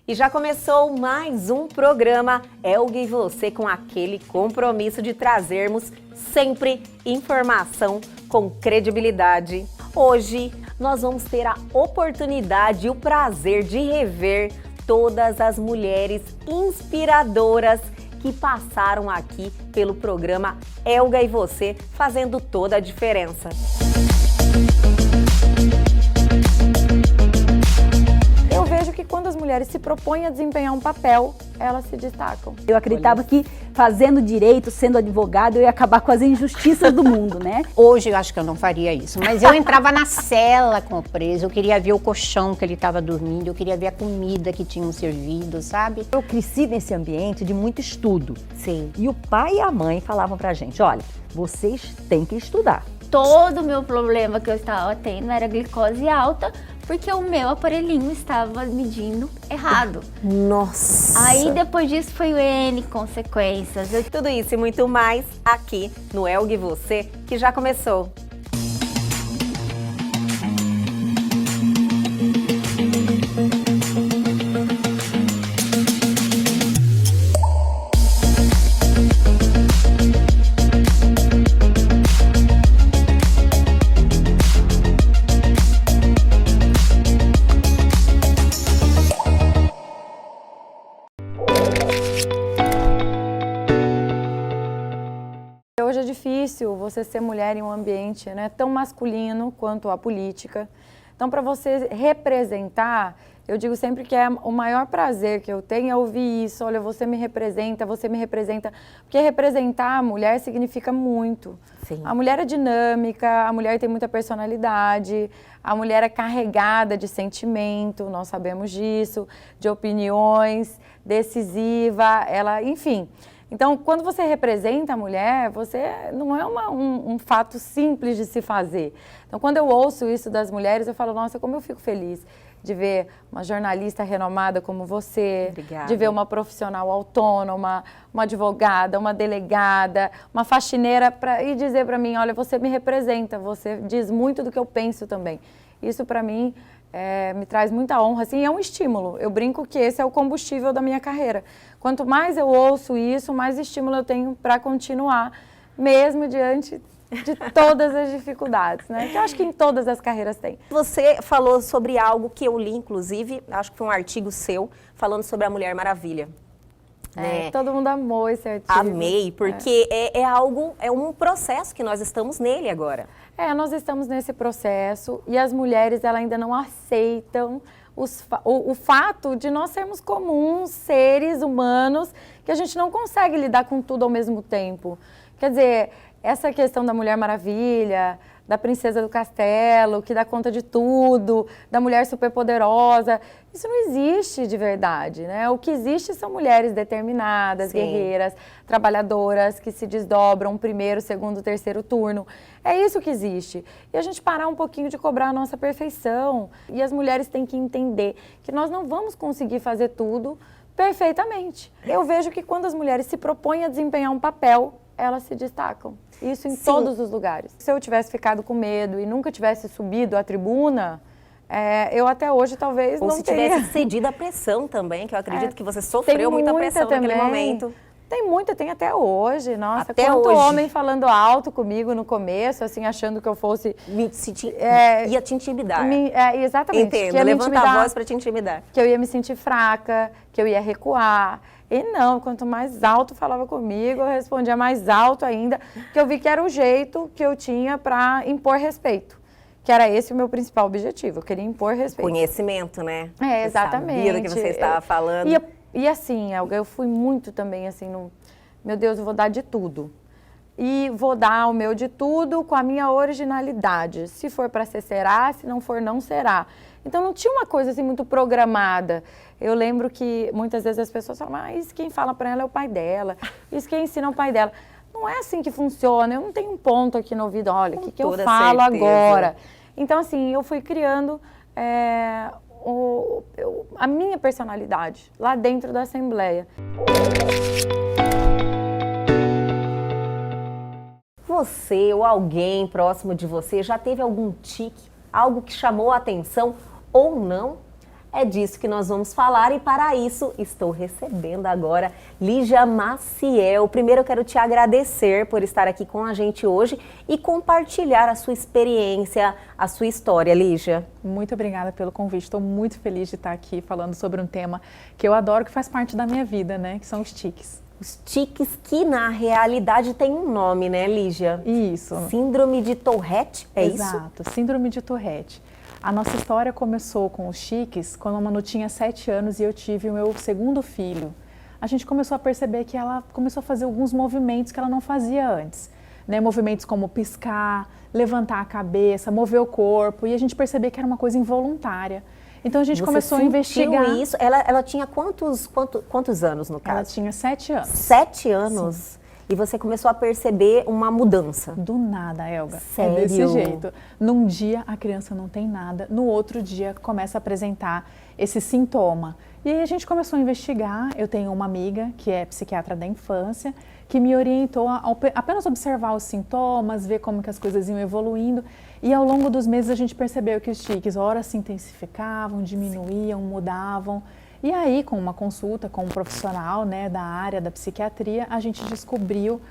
E já começou mais um programa Elga e Você, com aquele compromisso de trazermos sempre informação com credibilidade. Hoje nós vamos ter a oportunidade e o prazer de rever todas as mulheres inspiradoras que passaram aqui pelo programa Elga e Você, fazendo toda a diferença. Eu vejo que quando as mulheres se propõem a desempenhar um papel, elas se destacam. Eu acreditava que fazendo direito, sendo advogada, eu ia acabar com as injustiças do mundo, né? Hoje eu acho que eu não faria isso, mas eu entrava na cela com o preso, eu queria ver o colchão que ele estava dormindo, eu queria ver a comida que tinham servido, sabe? Eu cresci nesse ambiente de muito estudo. Sim. E o pai e a mãe falavam pra gente, olha, vocês têm que estudar. Todo o meu problema que eu estava tendo era glicose alta, porque o meu aparelhinho estava medindo errado. Nossa! Aí depois disso foi o N consequências. Tudo isso e muito mais aqui no Elga e Você, que já começou. Hoje é difícil você ser mulher em um ambiente, né, tão masculino quanto a política. Então, para você representar, eu digo sempre que é o maior prazer que eu tenho é ouvir isso. Olha, você me representa, porque representar a mulher significa muito. Sim. A mulher é dinâmica, a mulher tem muita personalidade, a mulher é carregada de sentimento, nós sabemos disso, de opiniões, decisiva, ela, enfim. Então, quando você representa a mulher, você não é um fato simples de se fazer. Então, quando eu ouço isso das mulheres, eu falo, nossa, como eu fico feliz de ver uma jornalista renomada como você, Obrigada. de ver uma profissional autônoma, uma advogada, uma delegada, uma faxineira, e dizer para mim, olha, você me representa, você diz muito do que eu penso também. Isso, para mim, me traz muita honra, assim, é um estímulo. Eu brinco que esse é o combustível da minha carreira. Quanto mais eu ouço isso, mais estímulo eu tenho para continuar, mesmo diante de todas as dificuldades, né? Que eu acho que em todas as carreiras tem. Você falou sobre algo que eu li, inclusive, acho que foi um artigo seu, falando sobre a Mulher Maravilha. Né? Todo mundo amou esse artigo. Amei, porque é um processo que nós estamos nele agora. Nós estamos nesse processo e as mulheres elas ainda não aceitam o fato de nós sermos comuns, seres humanos, que a gente não consegue lidar com tudo ao mesmo tempo. Quer dizer, essa questão da Mulher Maravilha, da princesa do castelo, que dá conta de tudo, da mulher superpoderosa, isso não existe de verdade, né? O que existe são mulheres determinadas, Sim. guerreiras, trabalhadoras, que se desdobram primeiro, segundo, terceiro turno. É isso que existe. E a gente parar um pouquinho de cobrar a nossa perfeição. E as mulheres têm que entender que nós não vamos conseguir fazer tudo perfeitamente. Eu vejo que quando as mulheres se propõem a desempenhar um papel, elas se destacam. Isso em Sim. todos os lugares. Se eu tivesse ficado com medo e nunca tivesse subido à tribuna, eu até hoje talvez Ou não se teria. tivesse cedido a pressão também, que eu acredito que você sofreu muita pressão naquele momento. Tem até hoje, nossa, Até quanto hoje. homem falando alto comigo no começo, assim, achando que eu fosse... Ia te intimidar. Exatamente. Entendo, que ia me levanta a intimidar, voz para te intimidar. que eu ia me sentir fraca, que eu ia recuar. E não, quanto mais alto falava comigo, eu respondia mais alto ainda, que eu vi que era o jeito que eu tinha para impor respeito. Que era esse o meu principal objetivo, eu queria impor respeito. Conhecimento, né? Exatamente. Você sabia do que você estava falando. E assim, Elga, eu fui muito também assim, meu Deus, eu vou dar de tudo. E vou dar o meu de tudo com a minha originalidade. Se for para ser, será. Se não for, não será. Então, não tinha uma coisa assim muito programada. Eu lembro que muitas vezes as pessoas falam, isso quem fala para ela é o pai dela. Isso quem ensina é o pai dela. Não é assim que funciona. Eu não tenho um ponto aqui no ouvido, olha, o que eu falo agora. Então, assim, eu fui criando a minha personalidade lá dentro da Assembleia. Você ou alguém próximo de você já teve algum tique, algo que chamou a atenção ou não? É disso que nós vamos falar e para isso estou recebendo agora Lígia Maciel. Primeiro eu quero te agradecer por estar aqui com a gente hoje e compartilhar a sua experiência, a sua história, Lígia. Muito obrigada pelo convite, estou muito feliz de estar aqui falando sobre um tema que eu adoro, que faz parte da minha vida, né, que são os tiques. Os tiques que na realidade tem um nome, né, Lígia? Isso. Síndrome de Tourette, é isso? Exato, síndrome de Tourette. A nossa história começou com os tiques quando a Manu tinha 7 anos e eu tive o meu segundo filho. A gente começou a perceber que ela começou a fazer alguns movimentos que ela não fazia antes, né? Movimentos como piscar, levantar a cabeça, mover o corpo, e a gente percebia que era uma coisa involuntária. Então a gente começou a investigar. Isso? Ela tinha quantos anos no caso? Ela tinha 7 anos. 7 anos? Sim. E você começou a perceber uma mudança? Do nada, Elga. Sério? É desse jeito. Num dia a criança não tem nada, no outro dia começa a apresentar esse sintoma. E aí a gente começou a investigar. Eu tenho uma amiga que é psiquiatra da infância, que me orientou a apenas observar os sintomas, ver como que as coisas iam evoluindo. E ao longo dos meses a gente percebeu que os tiques, ora se intensificavam, diminuíam, mudavam. E aí, com uma consulta com um profissional, né, da área da psiquiatria, a gente descobriu,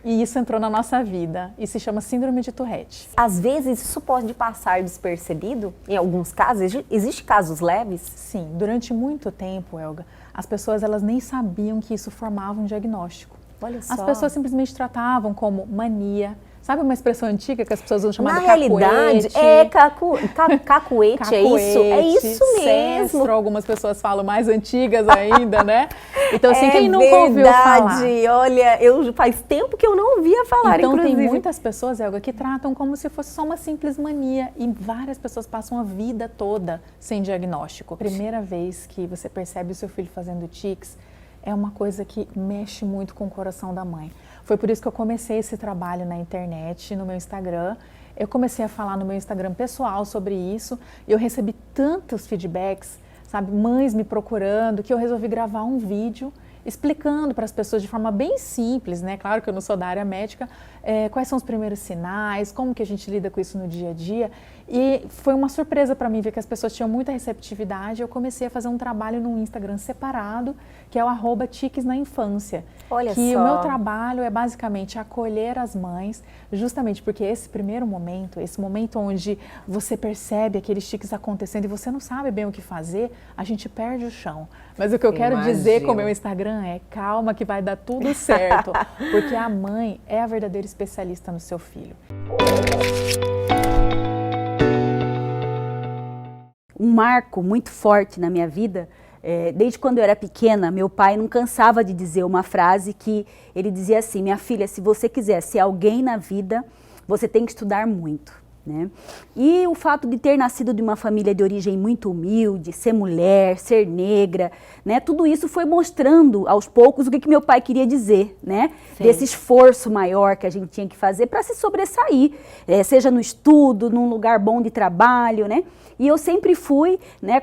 e isso entrou na nossa vida, e se chama síndrome de Tourette. Às vezes isso pode passar despercebido, em alguns casos, existem casos leves? Sim, durante muito tempo, Elga, as pessoas elas nem sabiam que isso formava um diagnóstico. Olha só. As pessoas simplesmente tratavam como mania. Sabe uma expressão antiga que as pessoas usam chamada cacuete? Na realidade, é cacuete, é isso? É isso mesmo. Cestro, algumas pessoas falam mais antigas ainda, né? Então, assim, quem nunca ouviu falar? Olha, faz tempo que eu não ouvia falar, então, inclusive. Tem muitas pessoas, Elga, que tratam como se fosse só uma simples mania e várias pessoas passam a vida toda sem diagnóstico. Primeira vez que você percebe o seu filho fazendo tiques, é uma coisa que mexe muito com o coração da mãe. Foi por isso que eu comecei esse trabalho na internet, no meu Instagram. Eu comecei a falar no meu Instagram pessoal sobre isso e eu recebi tantos feedbacks, sabe, mães me procurando, que eu resolvi gravar um vídeo explicando para as pessoas de forma bem simples, né? Claro que eu não sou da área médica, quais são os primeiros sinais, como que a gente lida com isso no dia a dia. E foi uma surpresa para mim ver que as pessoas tinham muita receptividade. Eu comecei a fazer um trabalho no Instagram separado, que é o @tiquesnainfância. Olha que só. O meu trabalho é basicamente acolher as mães, justamente porque esse primeiro momento, esse momento onde você percebe aqueles tiques acontecendo e você não sabe bem o que fazer, a gente perde o chão. Mas o que eu quero dizer com o meu Instagram é calma que vai dar tudo certo, porque a mãe é a verdadeira especialista no seu filho. Um marco muito forte na minha vida, desde quando eu era pequena, meu pai não cansava de dizer uma frase que ele dizia assim: minha filha, se você quiser ser alguém na vida, você tem que estudar muito. Né? E o fato de ter nascido de uma família de origem muito humilde, ser mulher, ser negra, né? Tudo isso foi mostrando aos poucos o que meu pai queria dizer, né? Desse esforço maior que a gente tinha que fazer para se sobressair, seja no estudo, num lugar bom de trabalho, né? E eu sempre fui, né,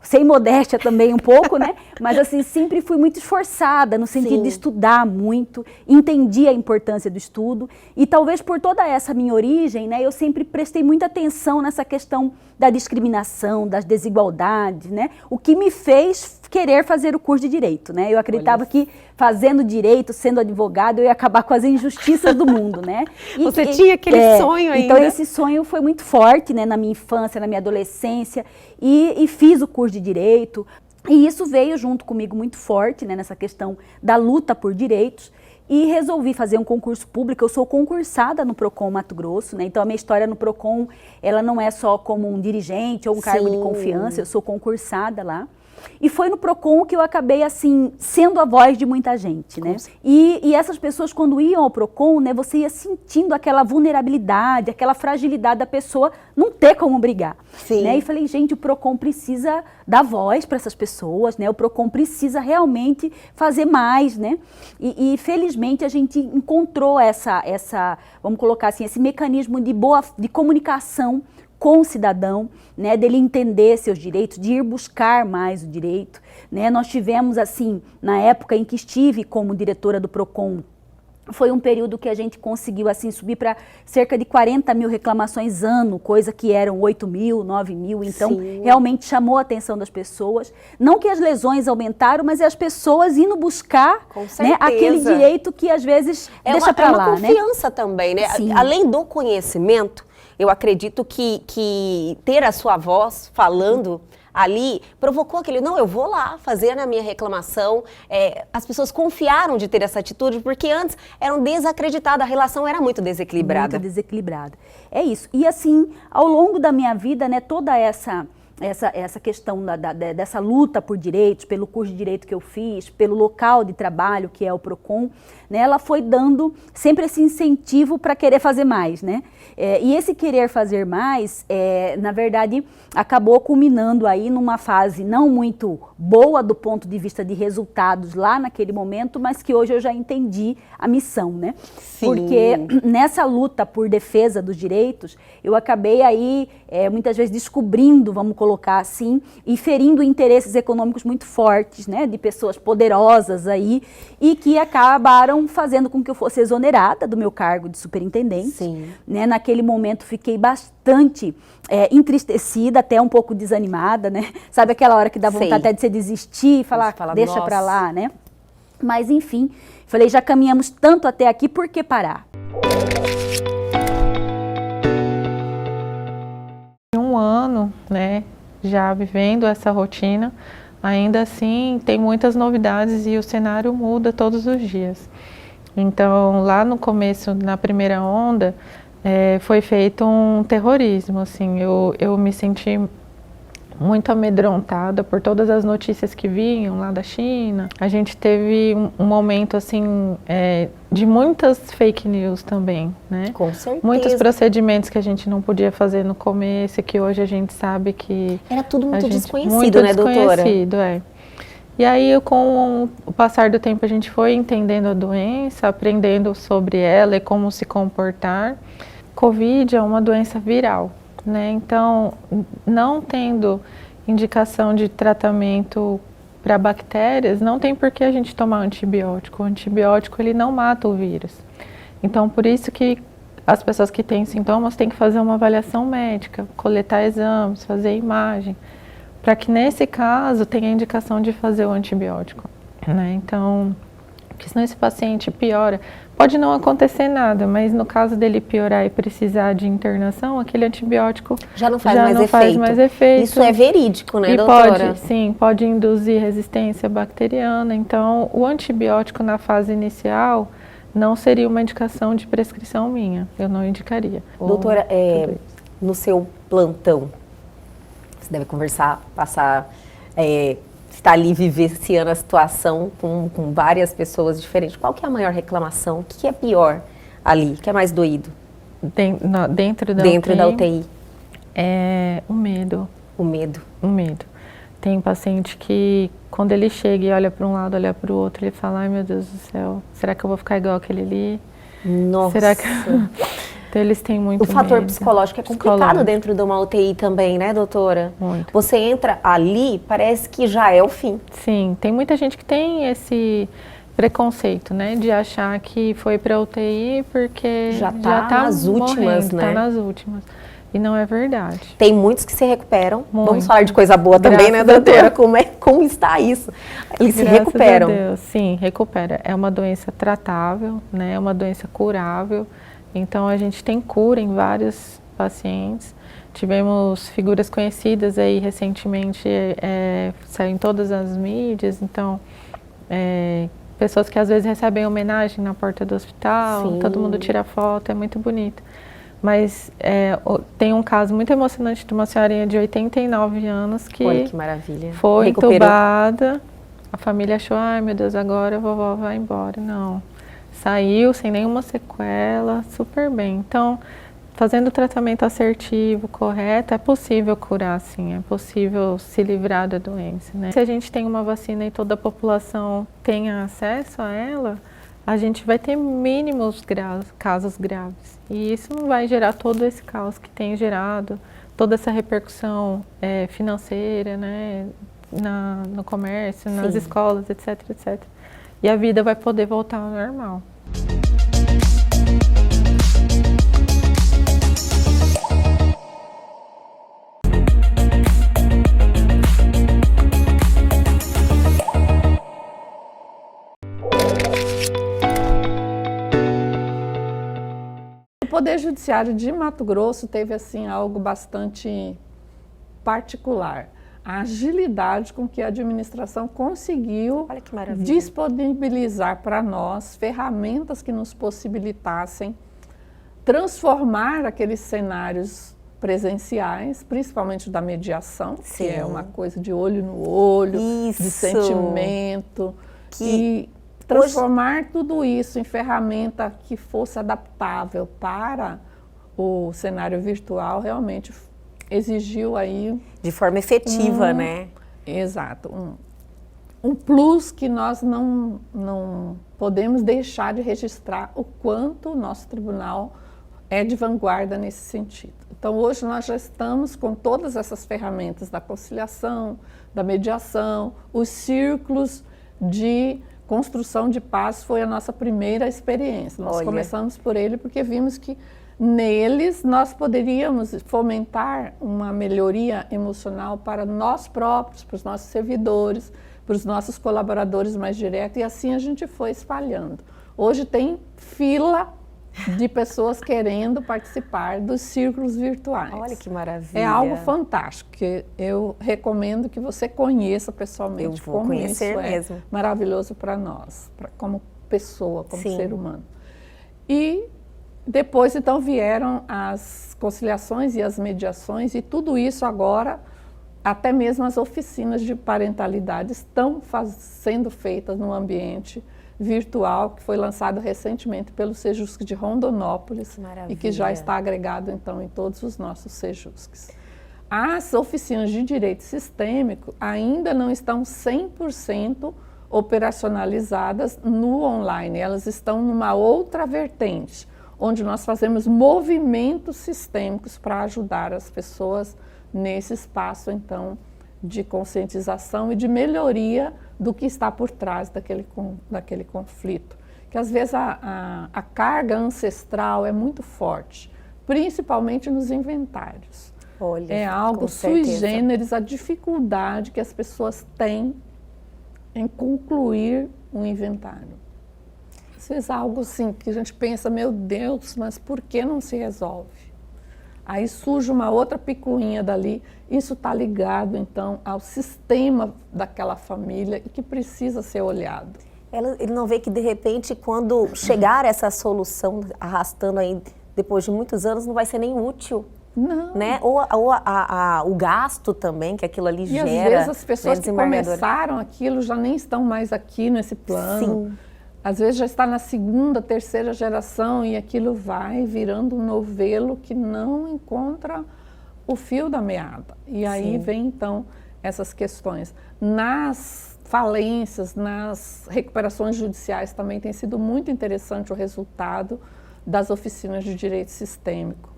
sem modéstia também um pouco, né? Mas assim, sempre fui muito esforçada no sentido de estudar muito, entendi a importância do estudo e talvez por toda essa minha origem, né, eu sempre prestei muita atenção nessa questão da discriminação, das desigualdades, né? O que me fez querer fazer o curso de Direito, né? Eu acreditava que fazendo Direito, sendo advogado, eu ia acabar com as injustiças do mundo, né? Você tinha aquele sonho ainda? Então esse sonho foi muito forte, né? Na minha infância, na minha adolescência e fiz o curso de Direito. E isso veio junto comigo muito forte, né? Nessa questão da luta por direitos. E resolvi fazer um concurso público. Eu sou concursada no Procon Mato Grosso, né? Então a minha história no Procon, ela não é só como um dirigente ou um cargo de confiança, eu sou concursada lá. E foi no Procon que eu acabei, assim, sendo a voz de muita gente, né? E essas pessoas, quando iam ao Procon, né, você ia sentindo aquela vulnerabilidade, aquela fragilidade da pessoa não ter como brigar. Né? E falei, gente, o Procon precisa dar voz para essas pessoas, né? O Procon precisa realmente fazer mais, né? E felizmente a gente encontrou vamos colocar assim, esse mecanismo de comunicação com o cidadão, né, dele entender seus direitos, de ir buscar mais o direito, né? Nós tivemos, assim, na época em que estive como diretora do Procon, foi um período que a gente conseguiu assim subir para cerca de 40 mil reclamações ano, coisa que eram 8 mil, 9 mil, então Sim. realmente chamou a atenção das pessoas. Não que as lesões aumentaram, mas é as pessoas indo buscar, Com né, certeza. aquele direito que às vezes deixa para lá, uma né? confiança também, né? Sim. Além do conhecimento, eu acredito que ter a sua voz falando ali provocou aquele, não, eu vou lá fazer na minha reclamação. As pessoas confiaram de ter essa atitude, porque antes eram desacreditadas, a relação era muito desequilibrada. Muito desequilibrada. É isso. E assim, ao longo da minha vida, né, toda essa questão dessa luta por direitos, pelo curso de direito que eu fiz, pelo local de trabalho que é o PROCON, né, ela foi dando sempre esse incentivo para querer fazer mais, né? E esse querer fazer mais, na verdade, acabou culminando aí numa fase não muito boa do ponto de vista de resultados lá naquele momento, mas que hoje eu já entendi a missão, né? Sim. Porque nessa luta por defesa dos direitos, eu acabei aí muitas vezes descobrindo, vamos colocar assim, e ferindo interesses econômicos muito fortes, né, de pessoas poderosas aí, e que acabaram fazendo com que eu fosse exonerada do meu cargo de superintendente. Sim. Né, naquele momento fiquei bastante entristecida, até um pouco desanimada, né? Sabe aquela hora que dá vontade Sei. até de você desistir e falar, Você fala, deixa pra "Nossa." lá, né? Mas enfim, falei, já caminhamos tanto até aqui, por que parar? Um ano, né, já vivendo essa rotina, ainda assim tem muitas novidades e o cenário muda todos os dias. Então, lá no começo, na primeira onda, foi feito um terrorismo, assim, eu me senti muito amedrontada por todas as notícias que vinham lá da China. A gente teve um momento, assim, de muitas fake news também, né? Com certeza. Muitos procedimentos que a gente não podia fazer no começo, que hoje a gente sabe que... Era tudo muito desconhecido, muito né, doutora? desconhecido, E aí, com o passar do tempo, a gente foi entendendo a doença, aprendendo sobre ela e como se comportar. Covid é uma doença viral, né? Então, não tendo indicação de tratamento para bactérias, não tem por que a gente tomar antibiótico. O antibiótico, ele não mata o vírus. Então, por isso que as pessoas que têm sintomas têm que fazer uma avaliação médica, coletar exames, fazer imagem, para que nesse caso tenha a indicação de fazer o antibiótico, né? Então, porque senão esse paciente piora. Pode não acontecer nada, mas no caso dele piorar e precisar de internação, aquele antibiótico Já não faz mais efeito. Isso é verídico, né, E doutora? pode induzir resistência bacteriana. Então, o antibiótico na fase inicial não seria uma indicação de prescrição minha. Eu não indicaria. Doutora, no seu plantão, você deve conversar, passar, estar ali vivenciando a situação com várias pessoas diferentes. Qual que é a maior reclamação? O que é pior ali? O que é mais doído? Dentro da UTI? É o medo. O medo. O medo. Tem paciente que, quando ele chega e olha para um lado, olha para o outro, ele fala, ai meu Deus do céu, será que eu vou ficar igual aquele ali? Nossa. Será que... Então, eles têm muito medo. O fator psicológico é complicado dentro de uma UTI também, né, doutora? Muito. Você entra ali, parece que já é o fim. Sim, tem muita gente que tem esse preconceito, né, de achar que foi para UTI porque já tá nas últimas, né? Tá nas últimas. E não é verdade. Tem muitos que se recuperam. Muito. Vamos falar de coisa boa também, né, doutora? Como está isso? Eles se recuperam. Graças a Deus, sim, recupera. É uma doença tratável, né? É uma doença curável. Então, a gente tem cura em vários pacientes. Tivemos figuras conhecidas aí recentemente, saiu em todas as mídias. Então, pessoas que às vezes recebem homenagem na porta do hospital, Sim. Todo mundo tira foto, é muito bonito. Mas tem um caso muito emocionante de uma senhorinha de 89 anos que, olha que maravilha. Foi entubada. A família achou, ai meu Deus, agora a vovó vai embora. Não. Saiu sem nenhuma sequela, super bem. Então, fazendo o tratamento assertivo, correto, é possível curar, sim, é possível se livrar da doença, né? Se a gente tem uma vacina e toda a população tenha acesso a ela, a gente vai ter mínimos casos graves. E isso não vai gerar todo esse caos que tem gerado, toda essa repercussão financeira, né, no comércio, nas escolas, etc, etc. E a vida vai poder voltar ao normal. Poder Judiciário de Mato Grosso teve assim algo bastante particular. A agilidade com que a administração conseguiu Olha que maravilha. disponibilizar para nós ferramentas que nos possibilitassem transformar aqueles cenários presenciais, principalmente da mediação, Sim. que é uma coisa de olho no olho, Isso. de sentimento, Que e transformar tudo isso em ferramenta que fosse adaptável para o cenário virtual realmente exigiu aí de forma efetiva, né? exato, um plus que nós não podemos deixar de registrar o quanto o nosso tribunal é de vanguarda nesse sentido. Então, hoje nós já estamos com todas essas ferramentas da conciliação, da mediação, os círculos de construção de paz foi a nossa primeira experiência. Nós começamos por ele porque vimos que neles nós poderíamos fomentar uma melhoria emocional para nós próprios, para os nossos servidores, para os nossos colaboradores mais diretos, e assim a gente foi espalhando. Hoje tem fila de pessoas querendo participar dos círculos virtuais. Olha que maravilha. É algo fantástico, que eu recomendo que você conheça pessoalmente. Eu vou conhecer isso mesmo. É maravilhoso para nós, como pessoa, como Sim. ser humano. E depois, então, vieram as conciliações e as mediações, e tudo isso agora, até mesmo as oficinas de parentalidade estão sendo feitas no ambiente virtual, que foi lançado recentemente pelo Sejusc de Rondonópolis e que já está agregado, então, em todos os nossos Sejuscs. As oficinas de direito sistêmico ainda não estão 100% operacionalizadas no online, elas estão numa outra vertente, onde nós fazemos movimentos sistêmicos para ajudar as pessoas nesse espaço, então, de conscientização e de melhoria do que está por trás daquele conflito. Que às vezes a carga ancestral é muito forte, principalmente nos inventários. Olha, é algo sui generis, a dificuldade que as pessoas têm em concluir um inventário. Às vezes algo assim que a gente pensa, meu Deus, mas por que não se resolve? Aí surge uma outra picuinha dali, isso está ligado então ao sistema daquela família e que precisa ser olhado. Ele não vê que de repente quando chegar essa solução arrastando aí depois de muitos anos não vai ser nem útil. Não. Né? Ou o gasto também que aquilo ali gera. E às vezes as pessoas que começaram aquilo já nem estão mais aqui nesse plano. Sim. Às vezes já está na segunda, terceira geração e aquilo vai virando um novelo que não encontra o fio da meada. E aí Sim. vem então essas questões. Nas falências, nas recuperações judiciais também tem sido muito interessante o resultado das oficinas de direito sistêmico.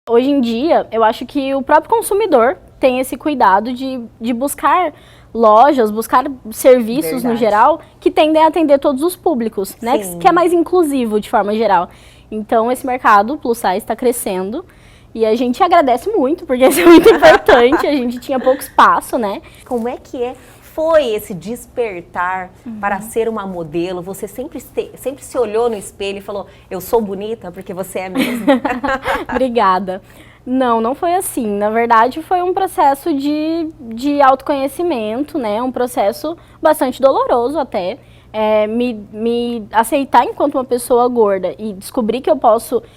Hoje em dia, eu acho que o próprio consumidor tem esse cuidado de buscar lojas, buscar serviços no geral que tendem a atender todos os públicos, né? Que é mais inclusivo de forma geral. Então, esse mercado plus size está crescendo e a gente agradece muito, porque isso é muito importante, a gente tinha pouco espaço, né? Como é que foi esse despertar para ser uma modelo? Você sempre se olhou no espelho e falou, eu sou bonita porque você é mesmo? Obrigada. Não foi assim. Na verdade, foi um processo de autoconhecimento, né? Um processo bastante doloroso até. Me aceitar enquanto uma pessoa gorda e descobrir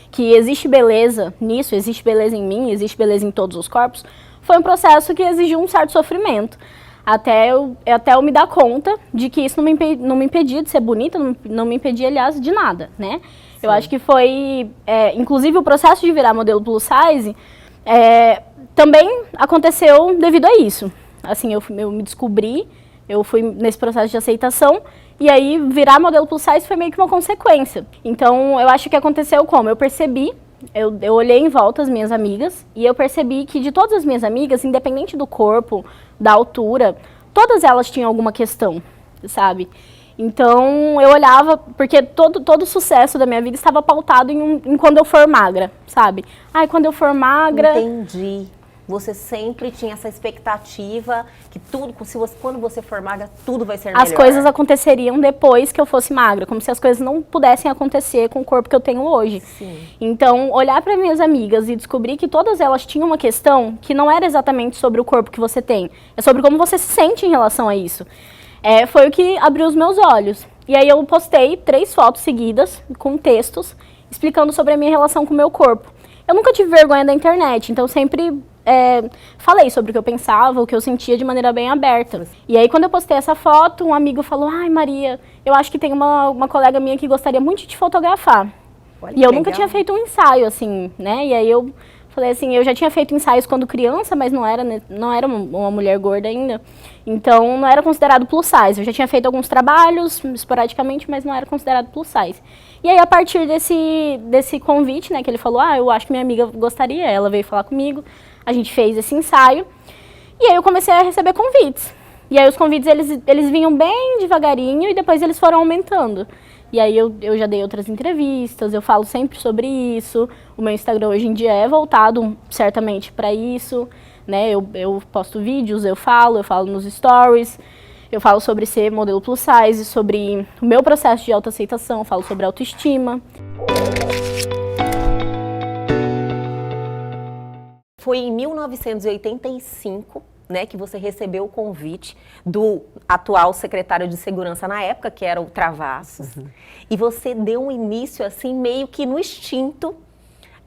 que existe beleza nisso, existe beleza em mim, existe beleza em todos os corpos, foi um processo que exigiu um certo sofrimento. Até eu me dar conta de que isso não me impedia de ser bonita, não me impedia, aliás, de nada, né? Eu acho que foi, inclusive o processo de virar modelo plus size também aconteceu devido a isso. Assim, eu me descobri, eu fui nesse processo de aceitação e aí virar modelo plus size foi meio que uma consequência. Então, eu acho que aconteceu como? Eu percebi, eu olhei em volta as minhas amigas e eu percebi que de todas as minhas amigas, independente do corpo, da altura, todas elas tinham alguma questão, sabe? Então, eu olhava, porque todo o sucesso da minha vida estava pautado em quando eu for magra, sabe? Ai, quando eu for magra... Entendi. Você sempre tinha essa expectativa que tudo, quando você for magra, tudo vai ser melhor. As coisas aconteceriam depois que eu fosse magra, como se as coisas não pudessem acontecer com o corpo que eu tenho hoje. Sim. Então, olhar para minhas amigas e descobrir que todas elas tinham uma questão que não era exatamente sobre o corpo que você tem, é sobre como você se sente em relação a isso. Foi o que abriu os meus olhos. E aí eu postei 3 fotos seguidas com textos explicando sobre a minha relação com o meu corpo. Eu nunca tive vergonha da internet, então sempre falei sobre o que eu pensava, o que eu sentia de maneira bem aberta. E aí quando eu postei essa foto, um amigo falou: ai, Maria, eu acho que tem uma colega minha que gostaria muito de te fotografar. Olha, e eu legal. nunca tinha feito um ensaio, assim, né? E aí eu falei assim, eu já tinha feito ensaios quando criança, mas não era uma mulher gorda ainda. Então, não era considerado plus size. Eu já tinha feito alguns trabalhos, esporadicamente, mas não era considerado plus size. E aí, a partir desse convite, né, que ele falou, eu acho que minha amiga gostaria, ela veio falar comigo, a gente fez esse ensaio, e aí eu comecei a receber convites. E aí, os convites, eles vinham bem devagarinho, e depois eles foram aumentando. E aí eu já dei outras entrevistas, eu falo sempre sobre isso. O meu Instagram hoje em dia é voltado certamente para isso, né? Eu posto vídeos, eu falo nos stories, eu falo sobre ser modelo plus size, sobre o meu processo de autoaceitação, falo sobre autoestima. Foi em 1985, né, que você recebeu o convite do atual secretário de Segurança na época, que era o Travassos, e você deu um início, assim, meio que no instinto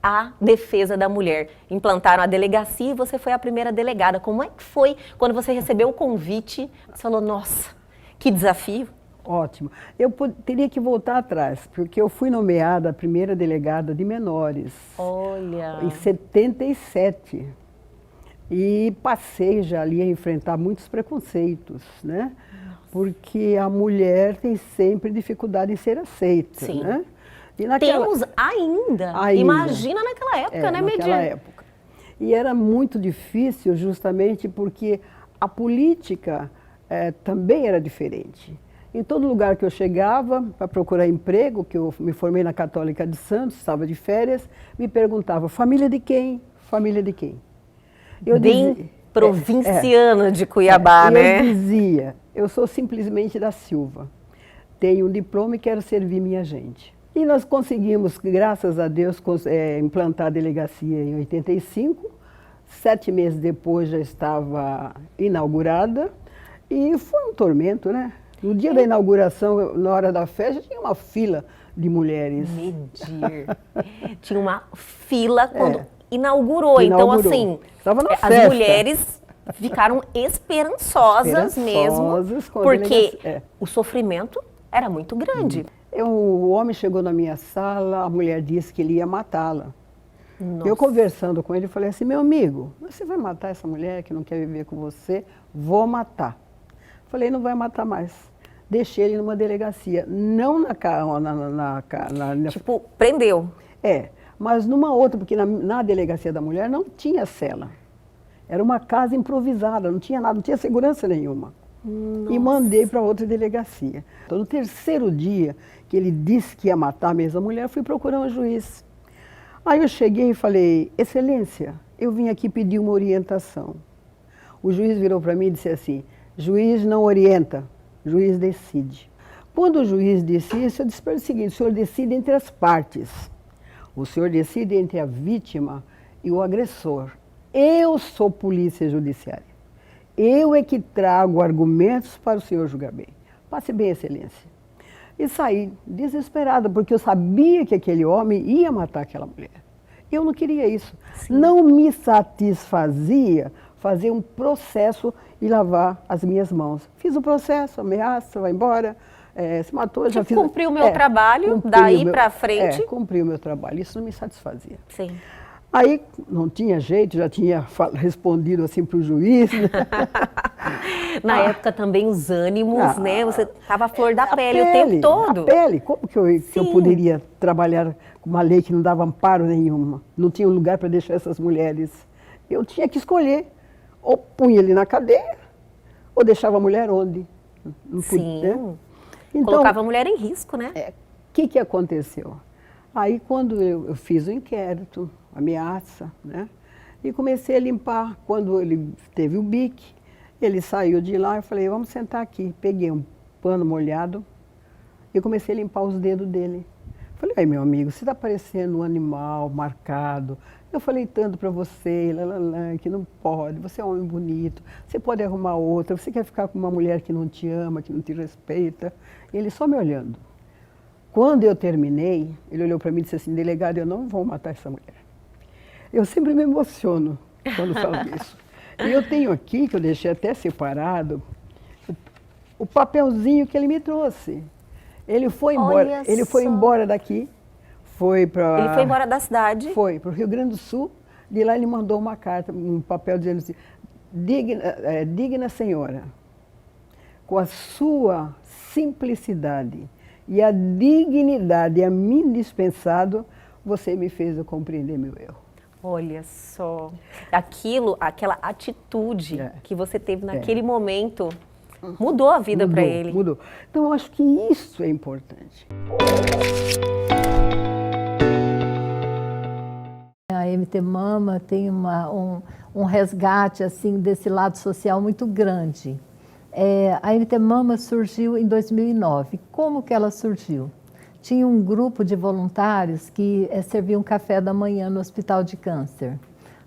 à defesa da mulher. Implantaram a delegacia e você foi a primeira delegada. Como é que foi quando você recebeu o convite? Você falou, nossa, que desafio. Ótimo. Eu teria que voltar atrás, porque eu fui nomeada a primeira delegada de menores. Olha! Em 77. E passei já ali a enfrentar muitos preconceitos, né? Porque a mulher tem sempre dificuldade em ser aceita, Sim. né? E Temos ainda. Imagina naquela época, né, Medir? Naquela época. E era muito difícil justamente porque a política também era diferente. Em todo lugar que eu chegava para procurar emprego, que eu me formei na Católica de Santos, estava de férias, me perguntava, família de quem? Família de quem? Eu Bem dizia, provinciana de Cuiabá, né? Eu dizia, eu sou simplesmente da Silva, tenho um diploma e quero servir minha gente. E nós conseguimos, graças a Deus, implantar a delegacia em 85, 7 meses depois já estava inaugurada e foi um tormento, né? No dia da inauguração, na hora da festa, tinha uma fila de mulheres. Medir. Tinha uma fila quando inaugurou. Então, assim, as mulheres ficaram esperançosas mesmo, porque o sofrimento era muito grande. O homem chegou na minha sala, a mulher disse que ele ia matá-la. Eu conversando com ele, falei assim, meu amigo, você vai matar essa mulher que não quer viver com você? Vou matar. Falei, não vai matar mais. Deixei ele numa delegacia, não tipo, prendeu. Mas numa outra, porque na delegacia da mulher não tinha cela. Era uma casa improvisada, não tinha nada, não tinha segurança nenhuma. Nossa. E mandei para outra delegacia. Então, no terceiro dia que ele disse que ia matar a mesma mulher, fui procurar um juiz. Aí eu cheguei e falei, excelência, eu vim aqui pedir uma orientação. O juiz virou para mim e disse assim, juiz não orienta, juiz decide. Quando o juiz disse isso, eu disse para ele o seguinte, o senhor decide entre as partes. O senhor decide entre a vítima e o agressor. Eu sou polícia judiciária. Eu é que trago argumentos para o senhor julgar bem. Passe bem, excelência. E saí desesperada, porque eu sabia que aquele homem ia matar aquela mulher. Eu não queria isso. Sim. Não me satisfazia fazer um processo e lavar as minhas mãos. Fiz o processo, ameaça, vai embora. Se matou, já fiz. Cumpri o meu trabalho, daí para frente. Cumpri o meu trabalho, isso não me satisfazia. Sim. Aí não tinha jeito, já tinha respondido assim para o juiz. Né? Na época também os ânimos, né? Você estava à flor da pele o tempo todo. A pele, como que eu poderia trabalhar com uma lei que não dava amparo nenhuma? Não tinha um lugar para deixar essas mulheres. Eu tinha que escolher, ou punha ele na cadeia, ou deixava a mulher onde? Não podia, né? Então, colocava a mulher em risco, né? O que aconteceu? Aí quando eu fiz o inquérito, ameaça, né? E comecei a limpar. Quando ele teve o bique, ele saiu de lá, eu falei, vamos sentar aqui. Peguei um pano molhado e comecei a limpar os dedos dele. Falei, ai meu amigo, você está parecendo um animal marcado. Eu falei tanto para você, que não pode, você é um homem bonito, você pode arrumar outra, você quer ficar com uma mulher que não te ama, que não te respeita. E ele só me olhando. Quando eu terminei, ele olhou para mim e disse assim, delegado, eu não vou matar essa mulher. Eu sempre me emociono quando falo isso. E eu tenho aqui, que eu deixei até separado, o papelzinho que ele me trouxe. Ele foi embora, ele foi embora daqui, foi para... Ele foi embora da cidade? Foi, para o Rio Grande do Sul. De lá ele mandou uma carta, um papel dizendo assim, digna senhora, com a sua simplicidade e a dignidade a mim dispensado, você me fez eu compreender meu erro. Olha só, aquela atitude que você teve naquele momento, mudou a vida para ele. Mudou. Então, eu acho que isso é importante. A MT Mama tem um resgate assim, desse lado social muito grande. A MT Mama surgiu em 2009. Como que ela surgiu? Tinha um grupo de voluntários que serviam café da manhã no Hospital de Câncer.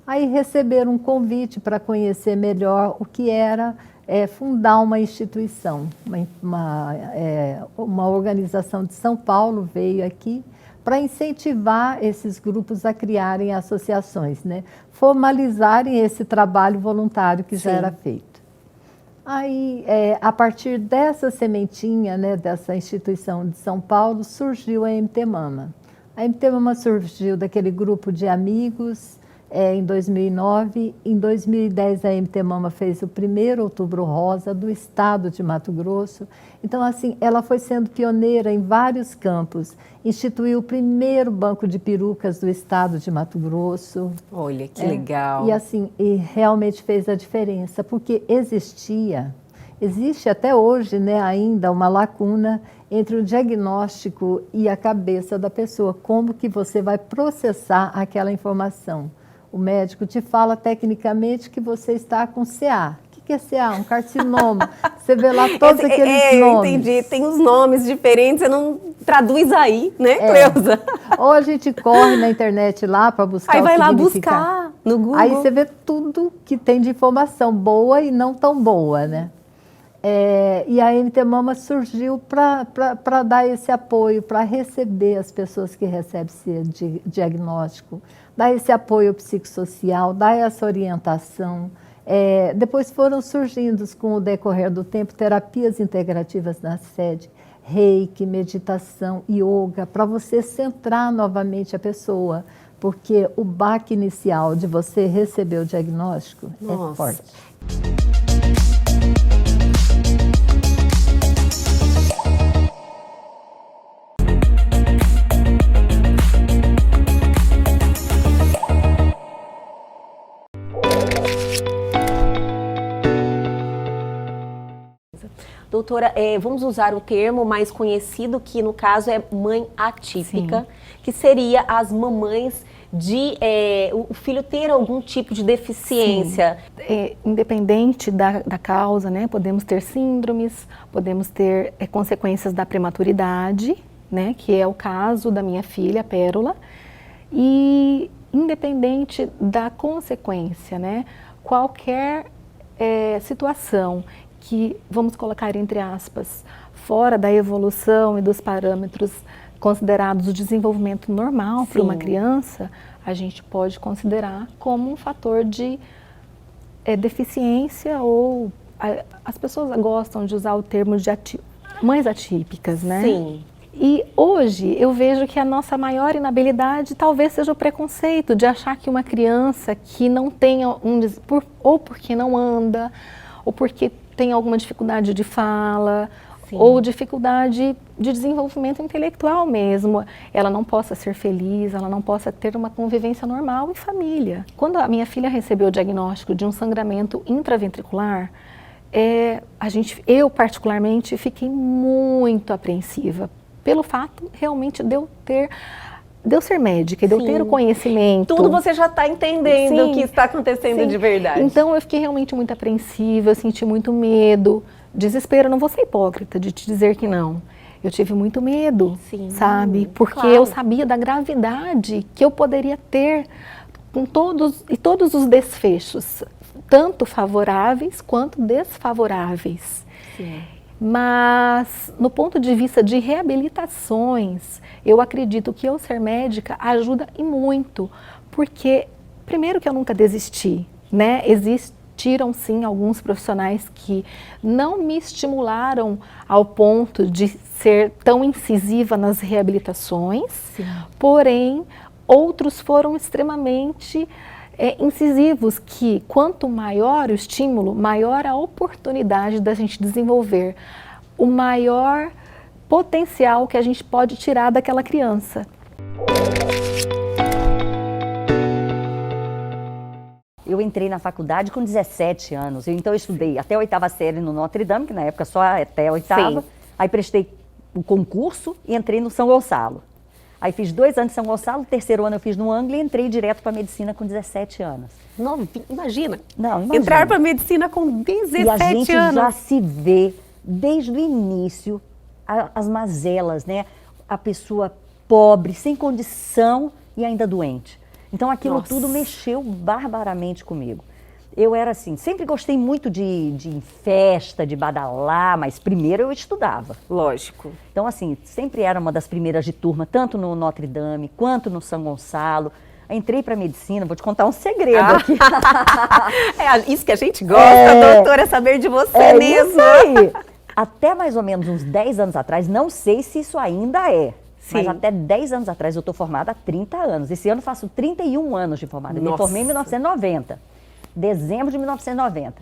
Aí receberam um convite para conhecer melhor o que era fundar uma instituição. Uma organização de São Paulo veio aqui para incentivar esses grupos a criarem associações, né? Formalizarem esse trabalho voluntário que já era feito. Aí, a partir dessa sementinha, né, dessa instituição de São Paulo, surgiu a MT Mama. A MT Mama surgiu daquele grupo de amigos em 2009. Em 2010, a MT Mama fez o primeiro Outubro Rosa do estado de Mato Grosso. Então, assim, ela foi sendo pioneira em vários campos. Instituiu o primeiro banco de perucas do estado de Mato Grosso. Olha, que legal. E assim, realmente fez a diferença, porque existe até hoje, né, ainda uma lacuna entre o diagnóstico e a cabeça da pessoa. Como que você vai processar aquela informação? O médico te fala tecnicamente que você está com CA. O que é CA? Um carcinoma. Você vê lá todos aqueles nomes. Entendi. Tem os nomes diferentes, você não traduz aí, né, Cleusa? Ou a gente corre na internet lá para buscar aí o vai lá significado. buscar no Google. Aí você vê tudo que tem de informação boa e não tão boa, né? E a MT Mama surgiu para dar esse apoio, para receber as pessoas que recebem esse diagnóstico, dar esse apoio psicossocial, dar essa orientação. Depois foram surgindo, com o decorrer do tempo, terapias integrativas na sede, reiki, meditação, yoga, para você centrar novamente a pessoa, porque o baque inicial de você receber o diagnóstico é forte. Doutora, vamos usar o termo mais conhecido, que no caso é mãe atípica, que seria as mamães de o filho ter algum tipo de deficiência. Independente da causa, né? Podemos ter síndromes, podemos ter consequências da prematuridade, né? Que é o caso da minha filha, Pérola. E independente da consequência, né? Qualquer situação que, vamos colocar entre aspas, fora da evolução e dos parâmetros considerados o desenvolvimento normal para uma criança, a gente pode considerar como um fator de deficiência, ou as pessoas gostam de usar o termo de mães atípicas, né? Sim. E hoje eu vejo que a nossa maior inabilidade talvez seja o preconceito de achar que uma criança que não tenha ou porque não anda, ou porque tem alguma dificuldade de fala, ou dificuldade de desenvolvimento intelectual mesmo, ela não possa ser feliz, ela não possa ter uma convivência normal em família. Quando a minha filha recebeu o diagnóstico de um sangramento intraventricular, eu particularmente fiquei muito apreensiva, pelo fato realmente de eu ter de eu ser médica, de eu ter o conhecimento. Tudo você já está entendendo o que está acontecendo de verdade. Então eu fiquei realmente muito apreensiva, eu senti muito medo, desespero. Não vou ser hipócrita de te dizer que não. Eu tive muito medo, sabe? Porque eu sabia da gravidade que eu poderia ter com todos os desfechos, tanto favoráveis quanto desfavoráveis. Sim. Mas, no ponto de vista de reabilitações, eu acredito que eu ser médica ajuda e muito, porque, primeiro que eu nunca desisti, né? Existiram, sim, alguns profissionais que não me estimularam ao ponto de ser tão incisiva nas reabilitações, porém, outros foram extremamente incisivos, que quanto maior o estímulo, maior a oportunidade da gente desenvolver o maior potencial que a gente pode tirar daquela criança. Eu entrei na faculdade com 17 anos, então eu estudei até a 8ª série no Notre Dame, que na época só até a 8ª, aí prestei o concurso e entrei no São Gonçalo. Aí fiz 2 anos em São Gonçalo, o 3º ano eu fiz no Anglia e entrei direto para medicina com 17 anos. Não, imagina. Não, imagina. Entrar para medicina com 17 anos. E a gente já se vê desde o início as mazelas, né? A pessoa pobre, sem condição e ainda doente. Então aquilo tudo mexeu barbaramente comigo. Eu era assim, sempre gostei muito de festa, de badalar, mas primeiro eu estudava. Lógico. Então assim, sempre era uma das primeiras de turma, tanto no Notre Dame quanto no São Gonçalo. Entrei para medicina, vou te contar um segredo aqui. É isso que a gente gosta, doutora, saber de você mesmo. Isso aí. Até mais ou menos uns 10 anos atrás, não sei se isso ainda é, mas até 10 anos atrás eu estou formada há 30 anos. Esse ano faço 31 anos de formada. Eu me formei em 1990, dezembro de 1990.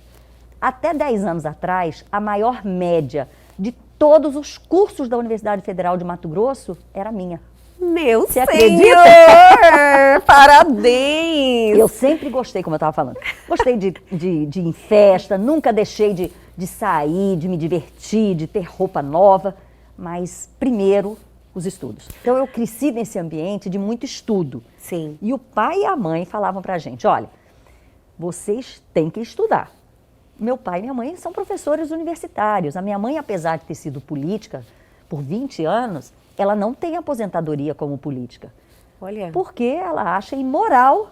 Até 10 anos atrás, a maior média de todos os cursos da Universidade Federal de Mato Grosso era minha. Meu Você senhor! acredita? Parabéns! Eu sempre gostei, como eu estava falando, gostei de ir em festa, nunca deixei de sair, de me divertir, de ter roupa nova, mas primeiro os estudos. Então eu cresci nesse ambiente de muito estudo. Sim. E o pai e a mãe falavam pra gente, olha, vocês têm que estudar. Meu pai e minha mãe são professores universitários. A minha mãe, apesar de ter sido política por 20 anos, ela não tem aposentadoria como política. Olha. Porque ela acha imoral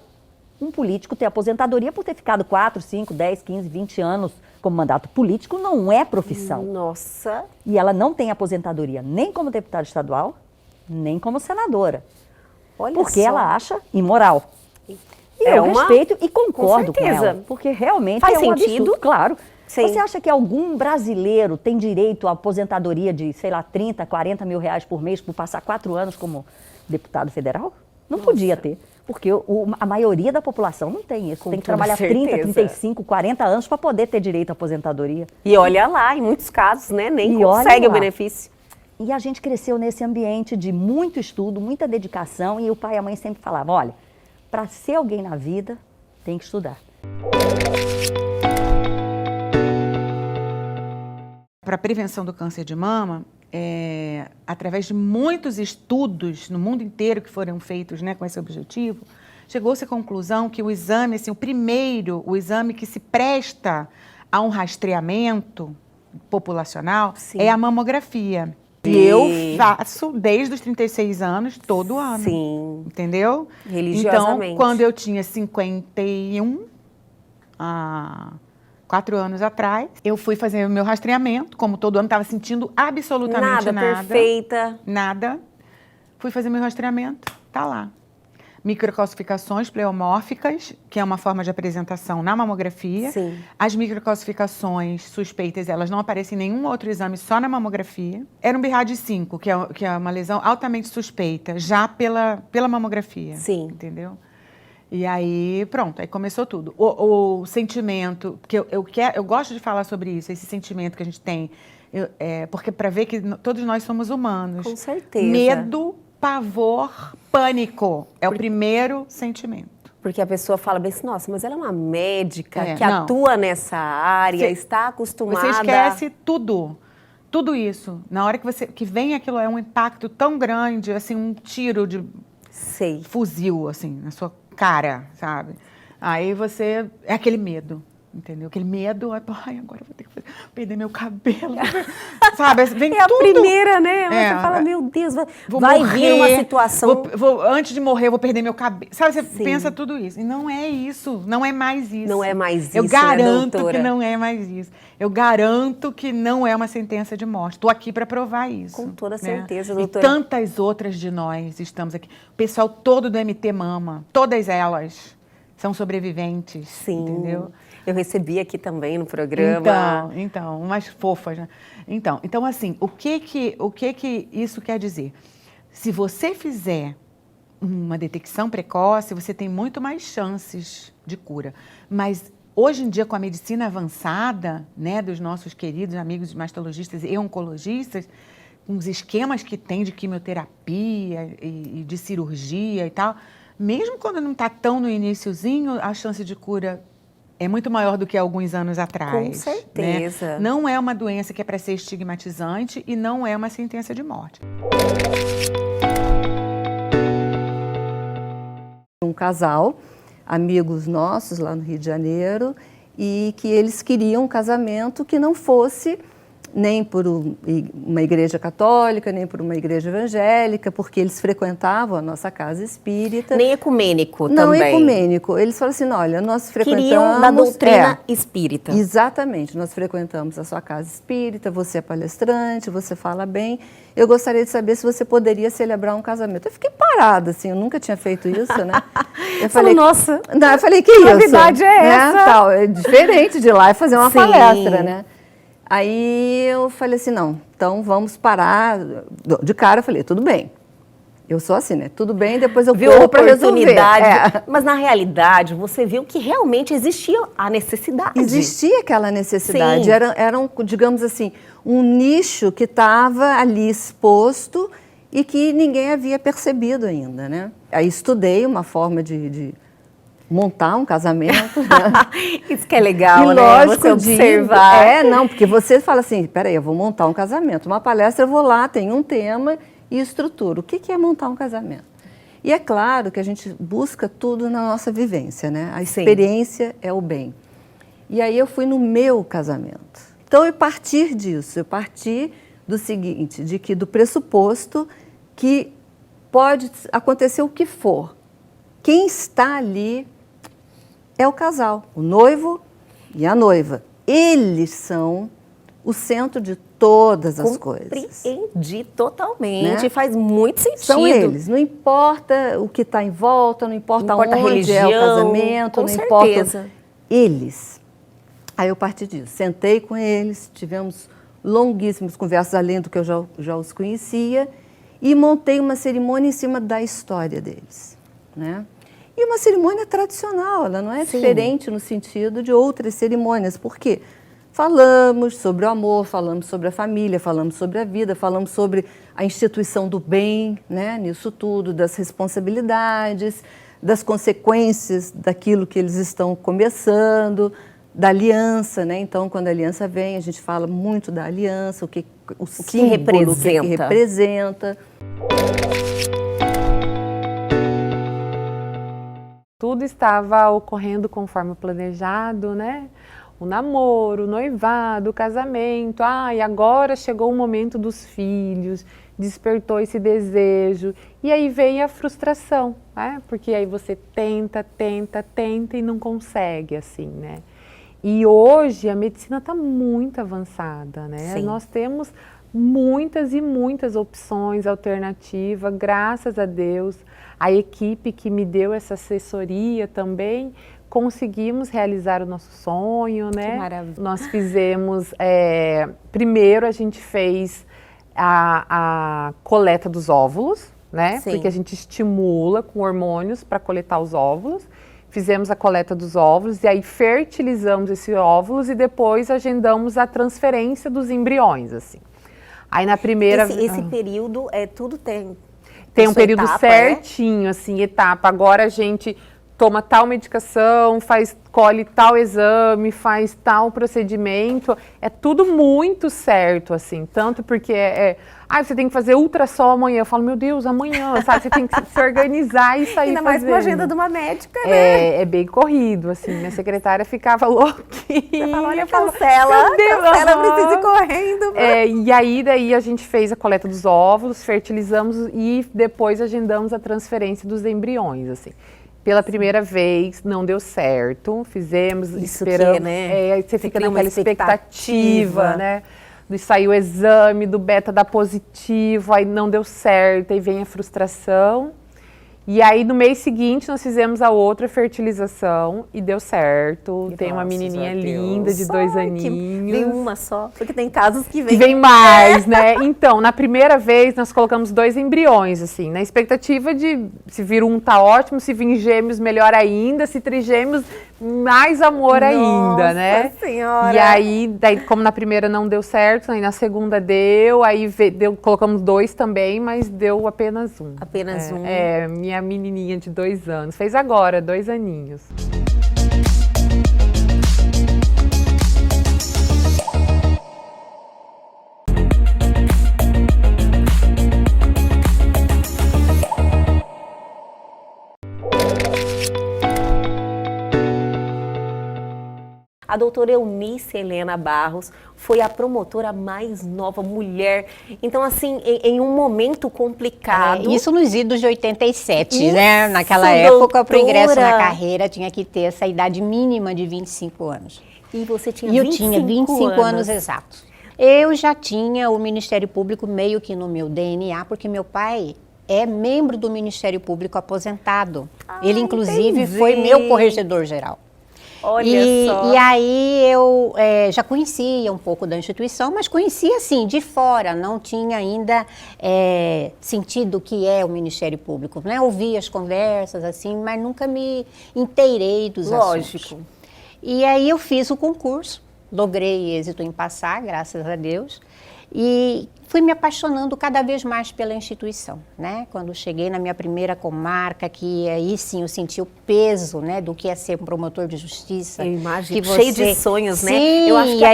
um político ter aposentadoria por ter ficado 4, 5, 10, 15, 20 anos como mandato político. Não é profissão. Nossa. E ela não tem aposentadoria nem como deputada estadual, nem como senadora. Olha porque só. ela acha imoral. E É eu uma- respeito e concordo com certeza. ela. Porque realmente Faz é um sentido. absurdo. Claro. Sim. Você acha que algum brasileiro tem direito à aposentadoria de, sei lá, 30, 40 mil reais por mês por passar 4 anos como deputado federal? Não podia ter. Porque a maioria da população não tem isso. Com Tem que toda trabalhar 30, certeza. 35, 40 anos para poder ter direito à aposentadoria. E olha lá, em muitos casos, né, nem E olha consegue o lá. benefício. E a gente cresceu nesse ambiente de muito estudo, muita dedicação, e o pai e a mãe sempre falavam, olha, para ser alguém na vida, tem que estudar. Para a prevenção do câncer de mama, através de muitos estudos no mundo inteiro que foram feitos, né, com esse objetivo, chegou-se à conclusão que o exame, assim, o exame que se presta a um rastreamento populacional é a mamografia. E eu faço desde os 36 anos, todo ano. Sim. Entendeu? Religiosamente. Então, quando eu tinha 51, 4 anos atrás, eu fui fazer o meu rastreamento, como todo ano, estava sentindo absolutamente nada. Perfeita. Nada. Fui fazer meu rastreamento, tá lá. Microcalcificações pleomórficas, que é uma forma de apresentação na mamografia. Sim. As microcalcificações suspeitas, elas não aparecem em nenhum outro exame, só na mamografia. Era um BIRAD5, que é uma lesão altamente suspeita, já pela mamografia. Sim. Entendeu? E aí, pronto, aí começou tudo. O sentimento, que eu gosto de falar sobre isso, esse sentimento que a gente tem, porque para ver que todos nós somos humanos. Com certeza. Medo, pavor, pânico é o primeiro sentimento. Porque a pessoa fala bem assim, nossa, mas ela é uma médica que não. atua nessa área, está acostumada... Você esquece tudo isso. Na hora que vem aquilo, é um impacto tão grande, assim, um tiro fuzil, assim, na sua cara, sabe? Aí você... É aquele medo, entendeu? Aquele medo, ai, agora eu vou ter que perder meu cabelo, sabe? Vem é tudo. A primeira, né? Você fala, meu Deus, vai vir uma situação... Antes de morrer, eu vou perder meu cabelo. Sabe, você pensa tudo isso. E não é isso, não é mais isso. Não é mais isso, eu garanto, né, que não é mais isso. Eu garanto que não é uma sentença de morte. Estou aqui para provar isso. Com toda né? certeza, doutora. E tantas outras de nós estamos aqui. O pessoal todo do MT Mama, todas elas são sobreviventes. Sim. Entendeu? Eu recebi aqui também no programa. Então, umas fofas, né? Então assim, o que isso quer dizer? Se você fizer uma detecção precoce, você tem muito mais chances de cura. Mas hoje em dia, com a medicina avançada, né, dos nossos queridos amigos mastologistas e oncologistas, com os esquemas que tem de quimioterapia e de cirurgia e tal, mesmo quando não está tão no iniciozinho, a chance de cura é muito maior do que alguns anos atrás. Com certeza. Né? Não é uma doença que é para ser estigmatizante e não é uma sentença de morte. Um casal, amigos nossos lá no Rio de Janeiro, e que eles queriam um casamento que não fosse nem por uma igreja católica, nem por uma igreja evangélica, porque eles frequentavam a nossa casa espírita. Nem ecumênico não também. Não ecumênico. Eles falaram assim, olha, nós frequentamos... Queriam da doutrina espírita. Exatamente. Nós frequentamos a sua casa espírita, você é palestrante, você fala bem. Eu gostaria de saber se você poderia celebrar um casamento. Eu fiquei parada, assim, eu nunca tinha feito isso, né? Eu falei, nossa, não, eu falei, que isso? novidade é essa? Tal, é diferente de ir lá e fazer uma Sim. palestra, né? Aí eu falei assim, não, então vamos parar. De cara eu falei, tudo bem. Eu sou assim, né? Tudo bem, depois eu viu a para resolver. Mas na realidade, você viu que realmente existia a necessidade. Existia aquela necessidade. Sim. Era um, digamos assim, um nicho que estava ali exposto e que ninguém havia percebido ainda, né? Aí estudei uma forma de montar um casamento. Né? Isso que é legal, e né? Lógico, você observar. Não, porque você fala assim, peraí, eu vou montar um casamento. Uma palestra, eu vou lá, tem um tema e estrutura. O que é montar um casamento? E é claro que a gente busca tudo na nossa vivência, né? A experiência é o bem. E aí eu fui no meu casamento. Então, eu parti disso, eu parti do seguinte, do pressuposto que pode acontecer o que for. Quem está ali é o casal, o noivo e a noiva. Eles são o centro de todas as coisas. Compreendi totalmente, né? Faz muito sentido. São eles, não importa o que está em volta, não importa onde a religião, é o casamento, não importa. Eles. Aí eu parti disso, sentei com eles, tivemos longuíssimas conversas além do que eu já os conhecia e montei uma cerimônia em cima da história deles, né? E uma cerimônia tradicional, ela não é diferente no sentido de outras cerimônias, porque falamos sobre o amor, falamos sobre a família, falamos sobre a vida, falamos sobre a instituição do bem, né, nisso tudo, das responsabilidades, das consequências daquilo que eles estão começando, da aliança, né? Então, quando a aliança vem, a gente fala muito da aliança, o que representa. Tudo estava ocorrendo conforme planejado, né? O namoro, o noivado, o casamento. E agora chegou o momento dos filhos, despertou esse desejo. E aí vem a frustração, né? Porque aí você tenta e não consegue, assim, né? E hoje a medicina está muito avançada, né? Sim. Nós temos muitas e muitas opções alternativas, graças a Deus. A equipe que me deu essa assessoria também, conseguimos realizar o nosso sonho, né? Que maravilha. Nós fizemos, primeiro a gente fez a coleta dos óvulos, né? Sim. Porque a gente estimula com hormônios para coletar os óvulos. Fizemos a coleta dos óvulos e aí fertilizamos esses óvulos e depois agendamos a transferência dos embriões, assim. Aí na primeira... Esse período, tudo tem um período etapa, certinho, assim, etapa. Agora a gente toma tal medicação, colhe tal exame, faz tal procedimento. É tudo muito certo, assim. Tanto porque você tem que fazer ultrassom amanhã. Eu falo, meu Deus, amanhã, sabe? Você tem que se organizar e sair Ainda mais com a agenda de uma médica, né? É bem corrido, assim. Minha secretária ficava louquinha. Você fala, olha, cancela, precisa ir correndo. E aí, daí a gente fez a coleta dos óvulos, fertilizamos e depois agendamos a transferência dos embriões, assim. Pela primeira vez, não deu certo, fizemos, esperamos, né? Você fica naquela expectativa, né? Saiu o exame do beta dá positivo, aí não deu certo, aí vem a frustração. E aí, no mês seguinte, nós fizemos a outra fertilização e deu certo. Tem uma menininha linda de 2 aninhos. Vem uma só, porque tem casos que vem mais, né? Então, na primeira vez, nós colocamos 2 embriões, assim, na expectativa de se vir um tá ótimo, se vir gêmeos, melhor ainda, se trigêmeos, mais amor ainda, né? Nossa Senhora! E aí, daí, como na primeira não deu certo, aí na segunda deu, aí colocamos 2 também, mas deu apenas um. Apenas um. Minha menininha de 2 anos. Fez agora, 2 aninhos. A doutora Eunice Helena Barros foi a promotora mais nova mulher. Então, assim, em um momento complicado... Isso nos idos de 87, né? Naquela época, para o ingresso na carreira, tinha que ter essa idade mínima de 25 anos. E você tinha 25 anos? E eu tinha 25 anos exatos. Eu já tinha o Ministério Público meio que no meu DNA, porque meu pai é membro do Ministério Público aposentado. Ele, inclusive, foi meu corregedor-geral. Olha só. E aí eu já conhecia um pouco da instituição, mas conhecia assim, de fora, não tinha ainda sentido o que é o Ministério Público, né? Ouvi as conversas assim, mas nunca me inteirei dos assuntos. E aí eu fiz o concurso, logrei êxito em passar, graças a Deus, e fui me apaixonando cada vez mais pela instituição, né? Quando cheguei na minha primeira comarca, que aí sim eu senti o peso, né, do que é ser um promotor de justiça. Eu imagino, cheio de sonhos, né? Sim, eu acho que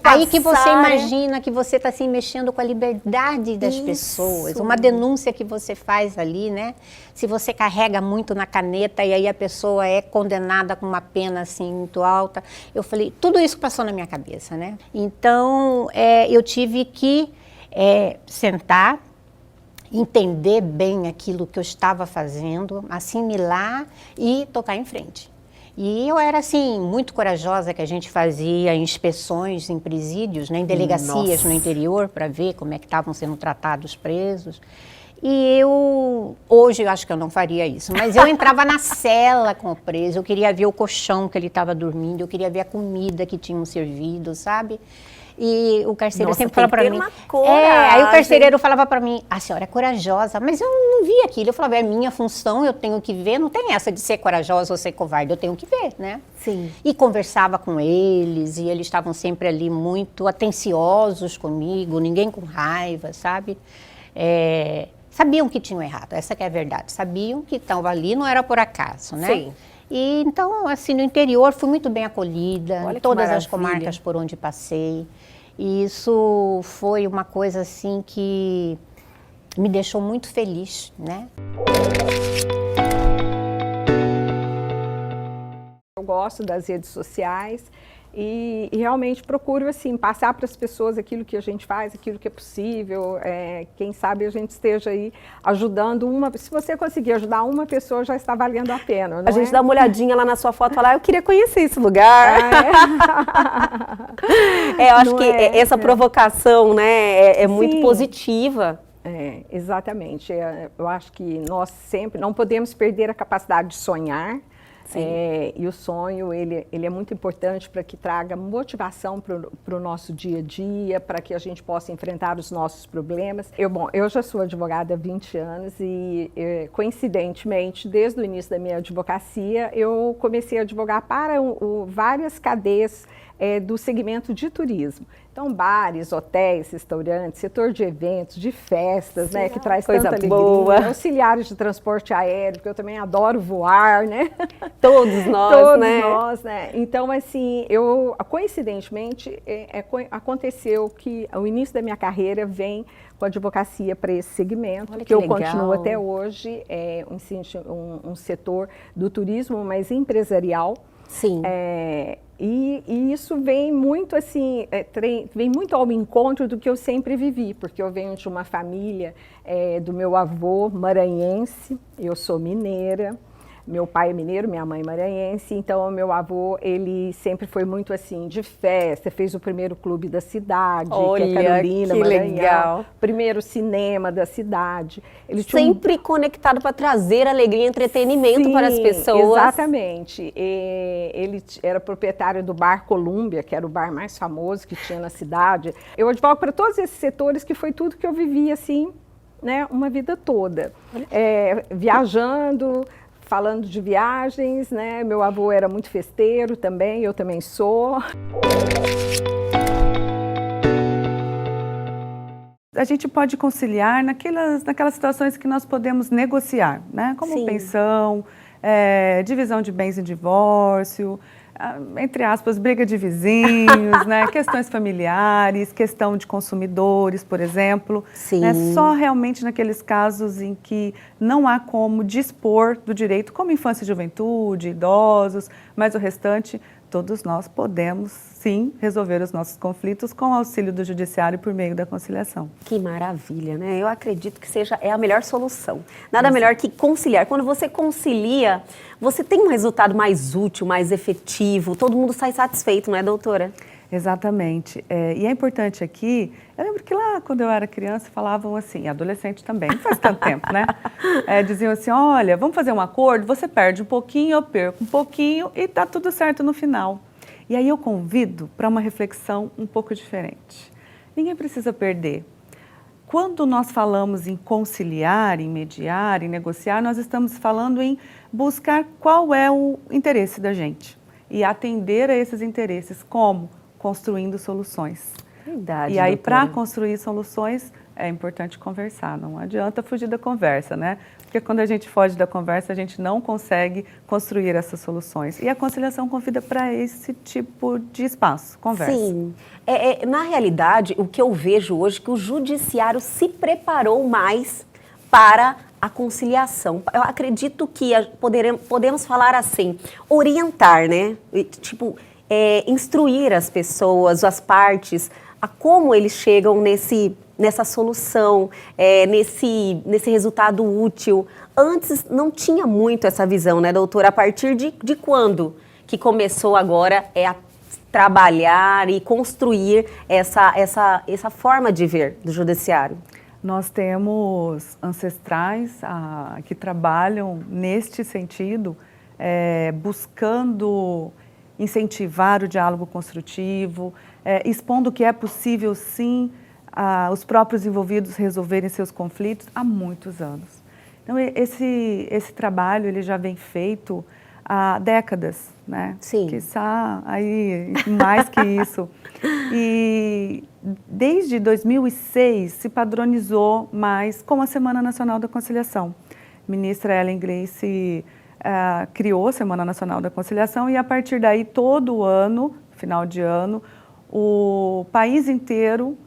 aí que você imagina que você está assim mexendo com a liberdade das pessoas. Uma denúncia que você faz ali, né? Se você carrega muito na caneta e aí a pessoa é condenada com uma pena assim muito alta. Eu falei, tudo isso passou na minha cabeça, né? Então, eu tive que sentar, entender bem aquilo que eu estava fazendo, assimilar e tocar em frente. E eu era, assim, muito corajosa, que a gente fazia inspeções em presídios, né, em delegacias no interior, para ver como é que estavam sendo tratados os presos. E hoje eu acho que eu não faria isso, mas eu entrava na cela com o preso, eu queria ver o colchão que ele estava dormindo, eu queria ver a comida que tinham servido, sabe? E o carcereiro sempre falava para mim... aí o carcereiro falava para mim, a senhora é corajosa, mas eu não via aquilo. Eu falava, é minha função, eu tenho que ver, não tem essa de ser corajosa ou ser covarde, eu tenho que ver, né? Sim. E conversava com eles, e eles estavam sempre ali muito atenciosos comigo, ninguém com raiva, sabe? Sabiam que tinham errado, essa que é a verdade. Sabiam que estavam ali, não era por acaso, né? Sim. E então, assim, no interior fui muito bem acolhida, em todas as comarcas por onde passei. E isso foi uma coisa, assim, que me deixou muito feliz, né? Eu gosto das redes sociais e realmente procuro, assim, passar para as pessoas aquilo que a gente faz, aquilo que é possível. Quem sabe a gente esteja aí ajudando se você conseguir ajudar uma pessoa, já está valendo a pena, não A gente dá uma olhadinha lá na sua foto e fala, eu queria conhecer esse lugar. Eu acho que essa provocação, né, é muito positiva. Exatamente. Eu acho que nós sempre não podemos perder a capacidade de sonhar. E o sonho, ele é muito importante para que traga motivação para o nosso dia a dia, para que a gente possa enfrentar os nossos problemas. Eu já sou advogada há 20 anos e, coincidentemente, desde o início da minha advocacia, eu comecei a advogar para várias cadeias do segmento de turismo. Então, bares, hotéis, restaurantes, setor de eventos, de festas, né, que traz coisa tanta boa. alegria, auxiliares de transporte aéreo, porque eu também adoro voar, né? Todos nós, né? Todos nós, né? Então, assim, coincidentemente, aconteceu que o início da minha carreira vem com a advocacia para esse segmento, Olha que eu legal. continuo até hoje, um setor do turismo, mas empresarial. Sim. E isso vem muito assim, vem muito ao encontro do que eu sempre vivi, porque eu venho de uma família do meu avô maranhense, eu sou mineira, meu pai é mineiro, minha mãe maranhense, então o meu avô, ele sempre foi muito assim, de festa, fez o primeiro clube da cidade, Olha, que é Carolina, que Maranhão, legal. primeiro cinema da cidade. Ele sempre conectado para trazer alegria e entretenimento para as pessoas. Exatamente. Ele era proprietário do Bar Colômbia, que era o bar mais famoso que tinha na cidade. Eu advogo para todos esses setores, que foi tudo que eu vivi assim, né, uma vida toda. Viajando, falando de viagens, né? Meu avô era muito festeiro também, eu também sou. A gente pode conciliar naquelas situações que nós podemos negociar, né? Como Sim. pensão, divisão de bens em divórcio, entre aspas, briga de vizinhos, né? Questões familiares, questão de consumidores, por exemplo. Sim. Né? Só realmente naqueles casos em que não há como dispor do direito, como infância e juventude, idosos, mas o restante, todos nós podemos, sim, resolver os nossos conflitos com o auxílio do judiciário por meio da conciliação. Que maravilha, né? Eu acredito que é a melhor solução. Nada melhor que conciliar. Quando você concilia, você tem um resultado mais útil, mais efetivo, todo mundo sai satisfeito, não é, doutora? Exatamente. E é importante aqui, eu lembro que lá quando eu era criança falavam assim, adolescente também, não faz tanto tempo, né? Diziam assim, olha, vamos fazer um acordo, você perde um pouquinho, eu perco um pouquinho e tá tudo certo no final. E aí eu convido para uma reflexão um pouco diferente. Ninguém precisa perder. Quando nós falamos em conciliar, em mediar, em negociar, nós estamos falando em buscar qual é o interesse da gente e atender a esses interesses, como? Construindo soluções. Verdade, e aí, doutora. para construir soluções, é importante conversar. Não adianta fugir da conversa, né? Porque quando a gente foge da conversa, a gente não consegue construir essas soluções. E a conciliação convida para esse tipo de espaço, conversa. Sim. Na realidade, o que eu vejo hoje é que o judiciário se preparou mais para a conciliação. Eu acredito que podemos falar assim, orientar, né? Tipo, instruir as pessoas, as partes, a como eles chegam nessa solução, nesse resultado útil. Antes não tinha muito essa visão, né, doutora? A partir de quando que começou agora a trabalhar e construir essa forma de ver do judiciário? Nós temos ancestrais que trabalham neste sentido, buscando incentivar o diálogo construtivo, expondo que é possível, sim, os próprios envolvidos resolverem seus conflitos há muitos anos. Então, esse trabalho ele já vem feito há décadas, né? Sim. Quiçá aí mais que isso. E desde 2006 se padronizou mais com a Semana Nacional da Conciliação. A ministra Ellen Gleice criou a Semana Nacional da Conciliação e a partir daí todo ano, final de ano, o país inteiro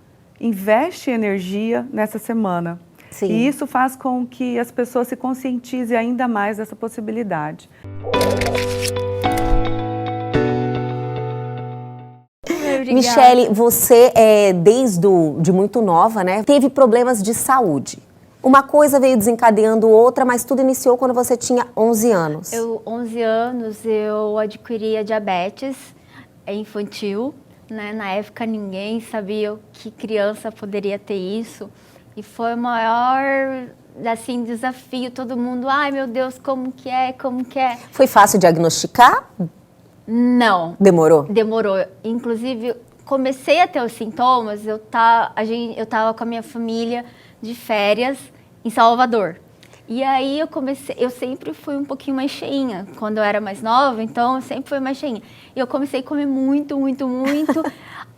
investe energia nessa semana. Sim. E isso faz com que as pessoas se conscientizem ainda mais dessa possibilidade. Michele, você de muito nova, né, teve problemas de saúde. Uma coisa veio desencadeando outra, mas tudo iniciou quando você tinha 11 anos. 11 anos, eu adquiri a diabetes infantil, né? Na época ninguém sabia que criança poderia ter isso. E foi o maior, assim, desafio. Todo mundo, ai meu Deus, como que é? Foi fácil diagnosticar? Não. Demorou? Demorou. Inclusive, comecei a ter os sintomas, eu tava com a minha família de férias em Salvador. E aí eu sempre fui um pouquinho mais cheinha, quando eu era mais nova, então eu sempre fui mais cheinha. E eu comecei a comer muito.